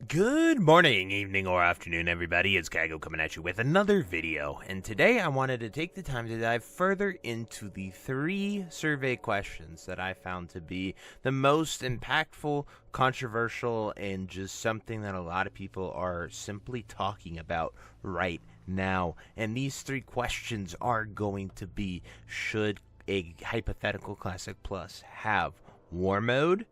Good morning, evening, or afternoon, everybody. It's Kaghoe coming at you with another video. And today I wanted to take the time to dive further into the 3 survey questions that I found to be the most impactful, controversial, and just something that a lot of people are simply talking about right now. And these 3 questions are going to be: should a hypothetical Classic Plus have Warmode,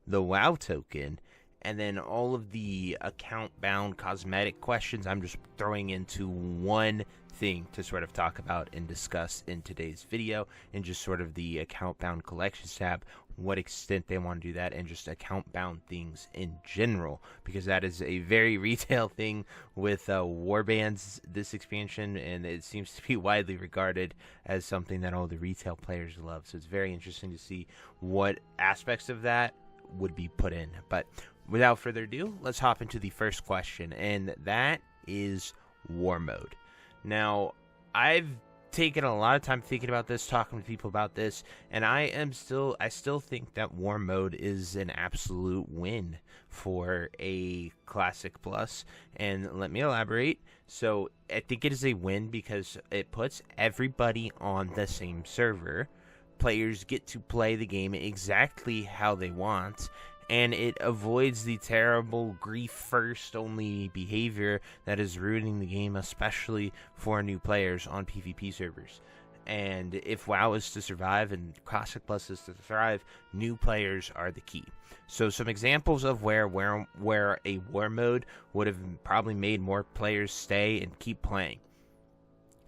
the WoW token, and then all of the account-bound cosmetic questions I'm just throwing into one thing to sort of talk about and discuss in today's video, and just sort of the account-bound collections tab, what extent they want to do that, and just account-bound things in general, because that is a very retail thing with warbands, this expansion, and it seems to be widely regarded as something that all the retail players love. So it's very interesting to see what aspects of that would be put in. But without further ado, let's hop into the first question, and that is Warmode. Now, I've taken a lot of time thinking about this, talking to people about this, and I still think that Warmode is an absolute win for a Classic Plus, and let me elaborate. So, I think it is a win because it puts everybody on the same server. Players get to play the game exactly how they want, and it avoids the terrible grief-first only behavior that is ruining the game, especially for new players on PvP servers. And if WoW is to survive and Classic Plus is to thrive, new players are the key. So some examples of where a War mode would have probably made more players stay and keep playing.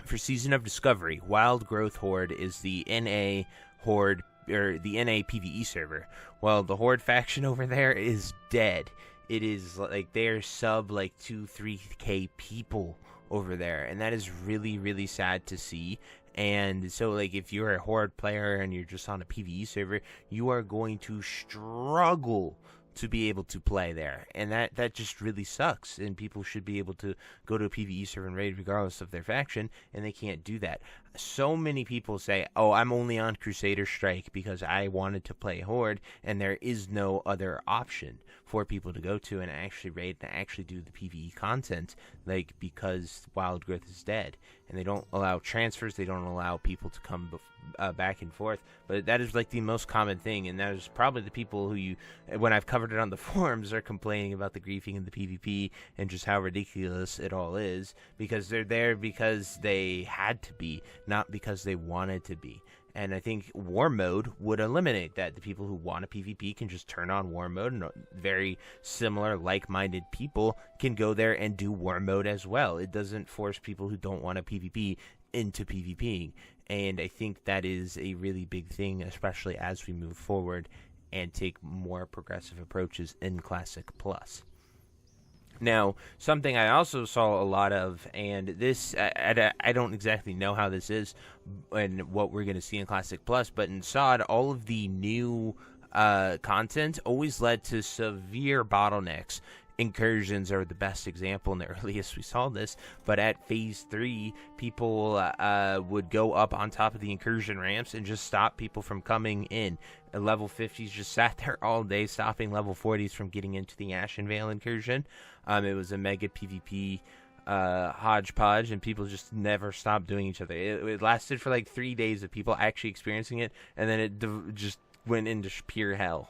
For Season of Discovery, Wild Growth Horde is the NA Horde, or the NA PvE server. Well, the Horde faction over there is dead. It is like they're sub like 2-3k people over there, and that is really, really sad to see. And so, like, if you're a Horde player and you're just on a PvE server, you are going to struggle to be able to play there, and that just really sucks. And people should be able to go to a PvE server and raid regardless of their faction, and they can't do that. So many people say, oh, I'm only on Crusader Strike because I wanted to play Horde, and there is no other option for people to go to and actually raid and actually do the PvE content, like, because Wild Growth is dead, and they don't allow transfers, they don't allow people to come back and forth. But that is like the most common thing, and that is probably the people who you, when I've covered it on the forums, are complaining about the griefing in the PvP and just how ridiculous it all is, because they're there because they had to be, not because they wanted to be. And I think War Mode would eliminate that. The people who want a PvP can just turn on War Mode, and very similar, like-minded people can go there and do War Mode as well. It doesn't force people who don't want a PvP into PvPing. And I think that is a really big thing, especially as we move forward and take more progressive approaches in Classic Plus. Now, something I also saw a lot of, and this, I don't exactly know how this is and what we're going to see in Classic Plus, but in SOD, all of the new content always led to severe bottlenecks. Incursions are the best example, and the earliest we saw this, but at Phase 3, people would go up on top of the incursion ramps and just stop people from coming in. Level 50s just sat there all day, stopping level 40s from getting into the Ashen Vale incursion. It was a mega PvP hodgepodge, and people just never stopped doing each other. It lasted for like 3 days of people actually experiencing it, and then it just went into pure hell.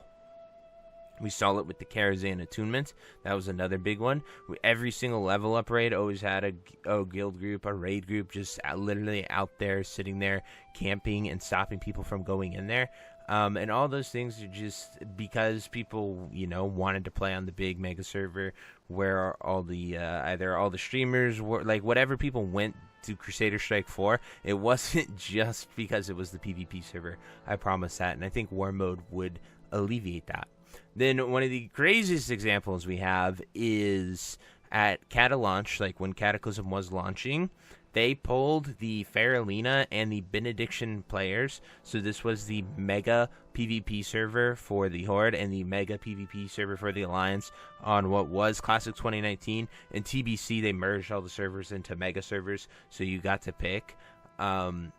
We saw it with the Karazhan attunement. That was another big one. Every single level up raid always had a guild group, a raid group, just literally out there, sitting there, camping and stopping people from going in there. And all those things are just because people, wanted to play on the big mega server where all the either all the streamers were, like, whatever people went to Crusader Strike for. It wasn't just because it was the PvP server. I promise that, and I think War Mode would alleviate that. Then one of the craziest examples we have is at Cata launch, like when Cataclysm was launching, they pulled the Faralina and the Benediction players. So this was the mega PvP server for the Horde and the mega PvP server for the Alliance on what was Classic 2019. In TBC, they merged all the servers into mega servers, so you got to pick. And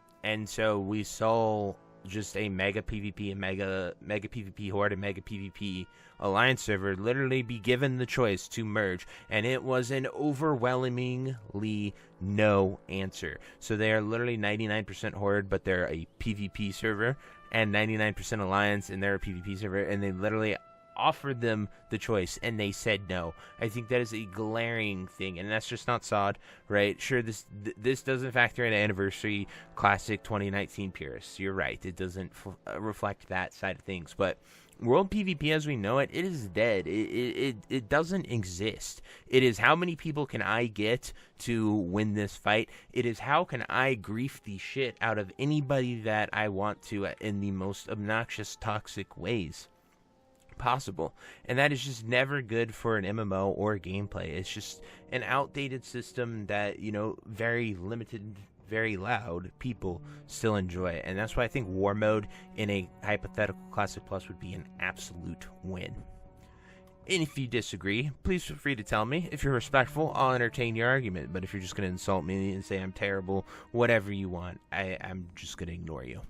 so we saw just a mega PvP and mega PvP horde and mega PvP alliance server literally be given the choice to merge, and it was an overwhelmingly no answer. So they are literally 99% horde, but they're a PvP server, and 99% alliance, and they're a PvP server, and they literally offered them the choice, and they said no. I think that is a glaring thing, and that's just not SOD, right? Sure, this doesn't factor in Anniversary Classic 2019 purists. You're right, it doesn't reflect that side of things, but World PvP as we know it, it is dead. It doesn't exist. It is how many people can I get to win this fight. It is how can I grief the shit out of anybody that I want to in the most obnoxious, toxic ways possible. And that is just never good for an MMO or gameplay. It's just an outdated system that, you know, very limited, very loud people still enjoy. And that's why I think Warmode in a hypothetical Classic Plus would be an absolute win. And if you disagree, please feel free to tell me. If you're respectful, I'll entertain your argument. But if you're just going to insult me and say I'm terrible, whatever you want, I'm just going to ignore you.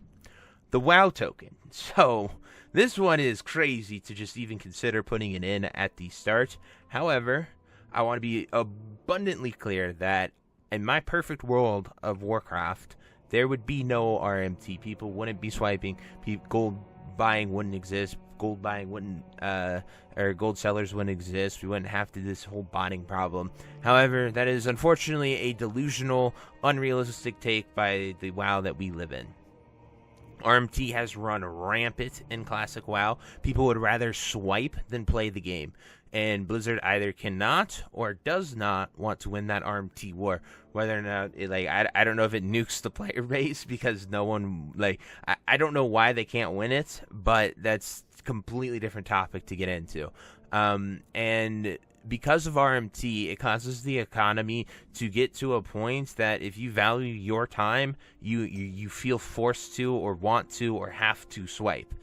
The WoW token. So this one is crazy to just even consider putting it in at the start. However, I want to be abundantly clear that in my perfect world of Warcraft, there would be no RMT. People wouldn't be swiping. Gold buying wouldn't exist. Gold buying wouldn't, or gold sellers wouldn't exist. We wouldn't have to this whole botting problem. However, that is unfortunately a delusional, unrealistic take by the WoW that we live in. RMT has run rampant in Classic WoW. People would rather swipe than play the game. And Blizzard either cannot or does not want to win that RMT war. Whether or not, I don't know if it nukes the player base because no one, I don't know why they can't win it, but that's a completely different topic to get into. And because of RMT, it causes the economy to get to a point that if you value your time, you feel forced to or want to or have to swipe.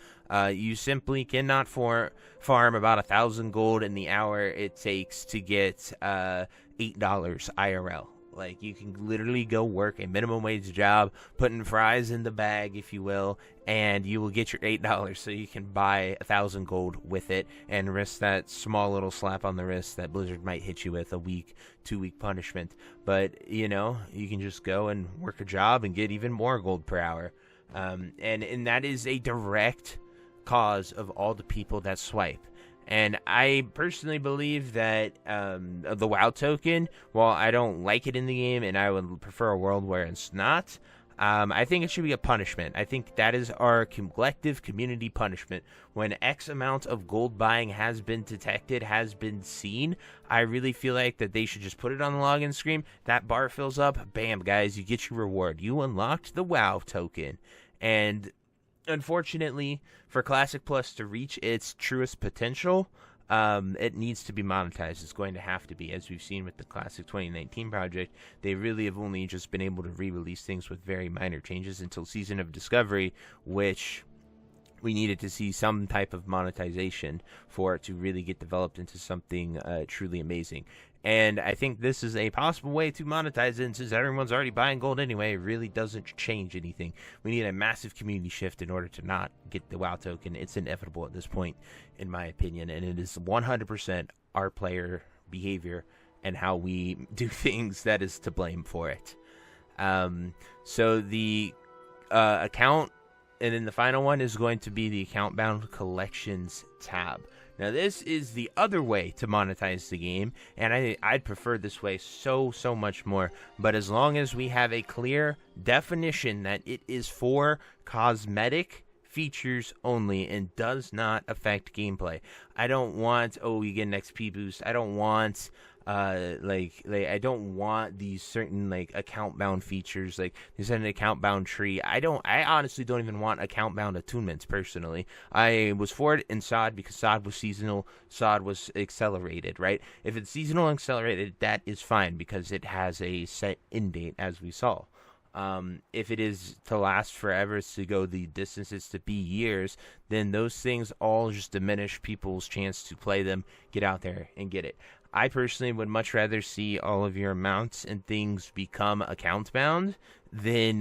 You simply cannot farm about 1,000 gold in the hour it takes to get $8 IRL. Like, you can literally go work a minimum wage job, putting fries in the bag, if you will, and you will get your $8 so you can buy 1,000 gold with it and risk that small little slap on the wrist that Blizzard might hit you with, a week, 2-week punishment. But, you know, you can just go and work a job and get even more gold per hour. And that is a direct cause of all the people that swipe. And I personally believe that the WoW token, while I don't like it in the game and I would prefer a world where it's not, I think it should be a punishment. I think that is our collective community punishment. When X amount of gold buying has been detected, has been seen, I really feel like that they should just put it on the login screen. That bar fills up, bam, guys, you get your reward. You unlocked the WoW token. And unfortunately, for Classic Plus to reach its truest potential, it needs to be monetized. It's going to have to be. As we've seen with the Classic 2019 project, they really have only just been able to re-release things with very minor changes until Season of Discovery, which we needed to see some type of monetization for it to really get developed into something truly amazing. And I think this is a possible way to monetize it, and since everyone's already buying gold anyway, it really doesn't change anything. We need a massive community shift in order to not get the WoW token. It's inevitable at this point, in my opinion, and it is 100% our player behavior and how we do things that is to blame for it. So the account, and then the final one is going to be the account-bound collections tab. Now, this is the other way to monetize the game, and I'd prefer this way so much more. But as long as we have a clear definition that it is for cosmetic features only and does not affect gameplay. I don't want, you get an XP boost. I don't want I don't want these certain account bound features, like there's an account bound tree. I honestly don't even want account bound attunements personally. I was for it in SOD because SOD was seasonal, SOD was accelerated, right? If it's seasonal and accelerated, that is fine because it has a set end date, as we saw. If it is to last forever, to go the distances to be years, then those things all just diminish people's chance to play them, get out there and get it. I personally would much rather see all of your amounts and things become account bound then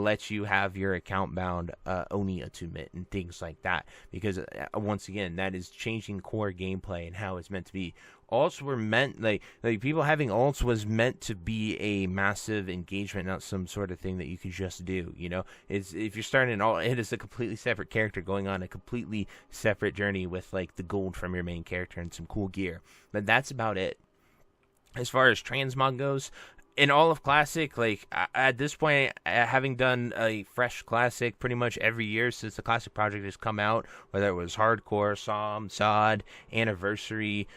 lets you have your account bound Oni attunement and things like that. Because once again, that is changing core gameplay and how it's meant to be. Alts were meant, like people having alts was meant to be a massive engagement, not some sort of thing that you could just do. You know, it's if you're starting an alt, it is a completely separate character going on a completely separate journey with like the gold from your main character and some cool gear. But that's about it. As far as transmog goes, in all of Classic, like at this point, having done a fresh Classic pretty much every year since the Classic project has come out, whether it was Hardcore, SOM, SOD, Anniversary,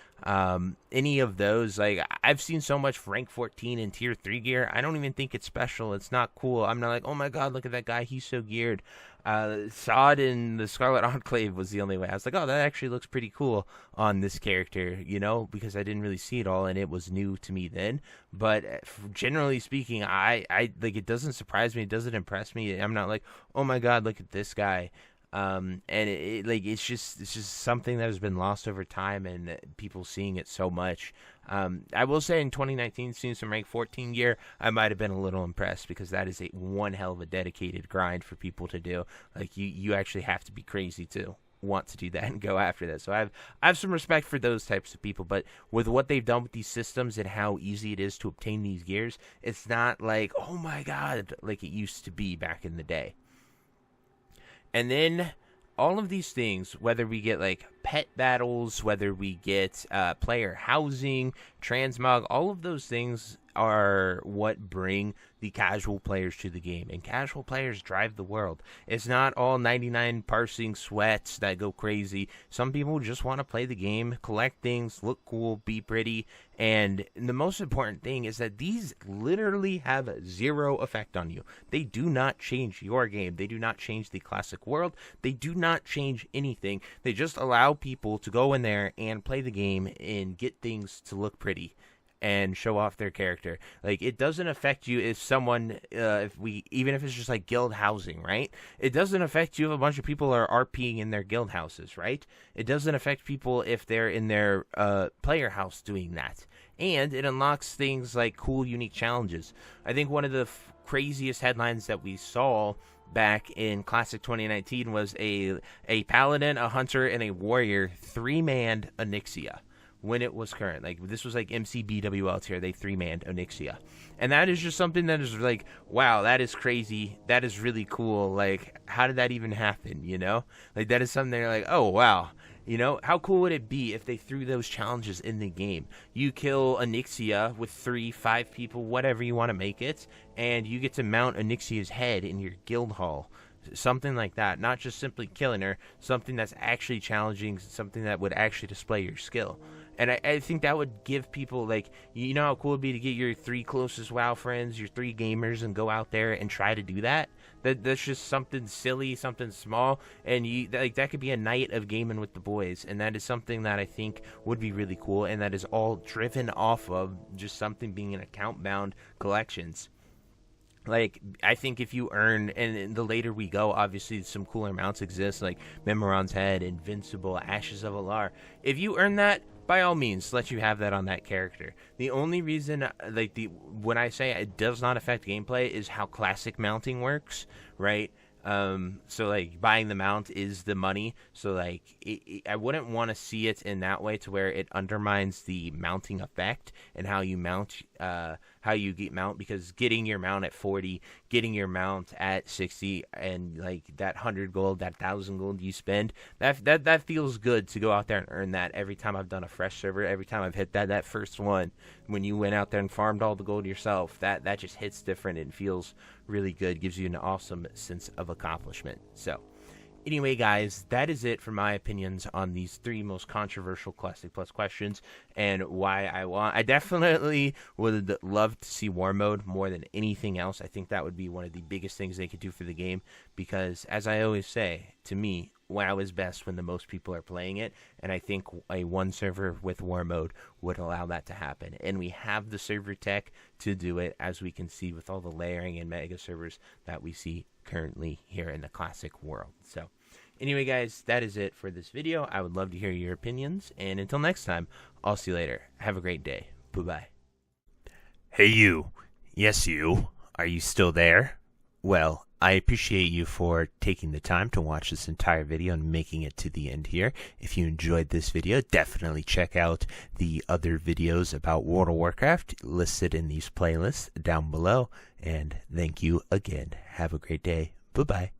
any of those, like I've seen so much rank 14 and tier 3 gear. I don't even think it's special. It's not cool. I'm not like, oh my god, look at that guy, he's so geared. SOD in the Scarlet Enclave was the only way. I was like, oh, that actually looks pretty cool on this character, you know, because I didn't really see it all and it was new to me then. But generally speaking, I like, it doesn't surprise me, it doesn't impress me. I'm not like, oh my god, look at this guy. And like it's just something that has been lost over time and people seeing it so much. I will say in 2019, seeing some rank 14 gear, I might have been a little impressed because that is one hell of a dedicated grind for people to do. Like you actually have to be crazy to want to do that and go after that. So I have some respect for those types of people, but with what they've done with these systems and how easy it is to obtain these gears, it's not like, oh my god, like it used to be back in the day. And then all of these things, whether we get like pet battles, whether we get player housing, transmog, all of those things are what bring the casual players to the game. And casual players drive the world. It's not all 99 parsing sweats that go crazy. Some people just want to play the game, collect things, look cool, be pretty. And the most important thing is that these literally have zero effect on you. They do not change your game. They do not change the classic world. They do not change anything. They just allow people to go in there and play the game and get things to look pretty and show off their character. Like, it doesn't affect you if someone, even if it's just like guild housing, right? It doesn't affect you if a bunch of people are RPing in their guild houses, right? It doesn't affect people if they're in their player house doing that. And it unlocks things like cool, unique challenges. I think one of the craziest headlines that we saw back in Classic 2019 was a paladin, a hunter, and a warrior 3-manned Onyxia. When it was current, like this was like MCBWL tier, they 3-manned Onyxia, and that is just something that is like, wow, that is crazy, that is really cool. Like, how did that even happen? You know, like that is something they're like, oh wow, you know, how cool would it be if they threw those challenges in the game? You kill Onyxia with 3-5 people, whatever you want to make it, and you get to mount Onyxia's head in your guild hall. Something like that, not just simply killing her, something that's actually challenging, something that would actually display your skill. And I think that would give people, like, you know how cool it would be to get your 3 closest WoW friends, your 3 gamers, and go out there and try to do that? That's just something silly, something small, and that could be a night of gaming with the boys, and that is something that I think would be really cool, and that is all driven off of just something being an account-bound collections. Like, I think if you earn, and the later we go, obviously some cooler mounts exist, like Memoron's Head, Invincible, Ashes of Alar. If you earn that, by all means, let you have that on that character. The only reason, when I say it does not affect gameplay, is how classic mounting works, right? So like buying the mount is the money. So like I wouldn't want to see it in that way to where it undermines the mounting effect and how you mount, how you get mount, because getting your mount at 40, getting your mount at 60, and like that 100 gold, that 1,000 gold you spend, that feels good to go out there and earn that every time I've done a fresh server, every time I've hit that first one, when you went out there and farmed all the gold yourself, that just hits different and feels really good, gives you an awesome sense of accomplishment. So anyway, guys, that is it for my opinions on these 3 most controversial Classic Plus questions and why I definitely would love to see Warmode more than anything else. I think that would be one of the biggest things they could do for the game because, as I always say, to me, WoW is best when the most people are playing it, and I think a 1 server with Warmode would allow that to happen. And we have the server tech to do it, as we can see with all the layering and mega servers that we see currently here in the Classic world. So anyway, guys, that is it for this video. I would love to hear your opinions, and until next time, I'll see you later. Have a great day. Bye-bye. Hey you. Yes, you. Are you still there? Well, I appreciate you for taking the time to watch this entire video and making it to the end here. If you enjoyed this video, definitely check out the other videos about World of Warcraft listed in these playlists down below. And thank you again. Have a great day. Bye-bye.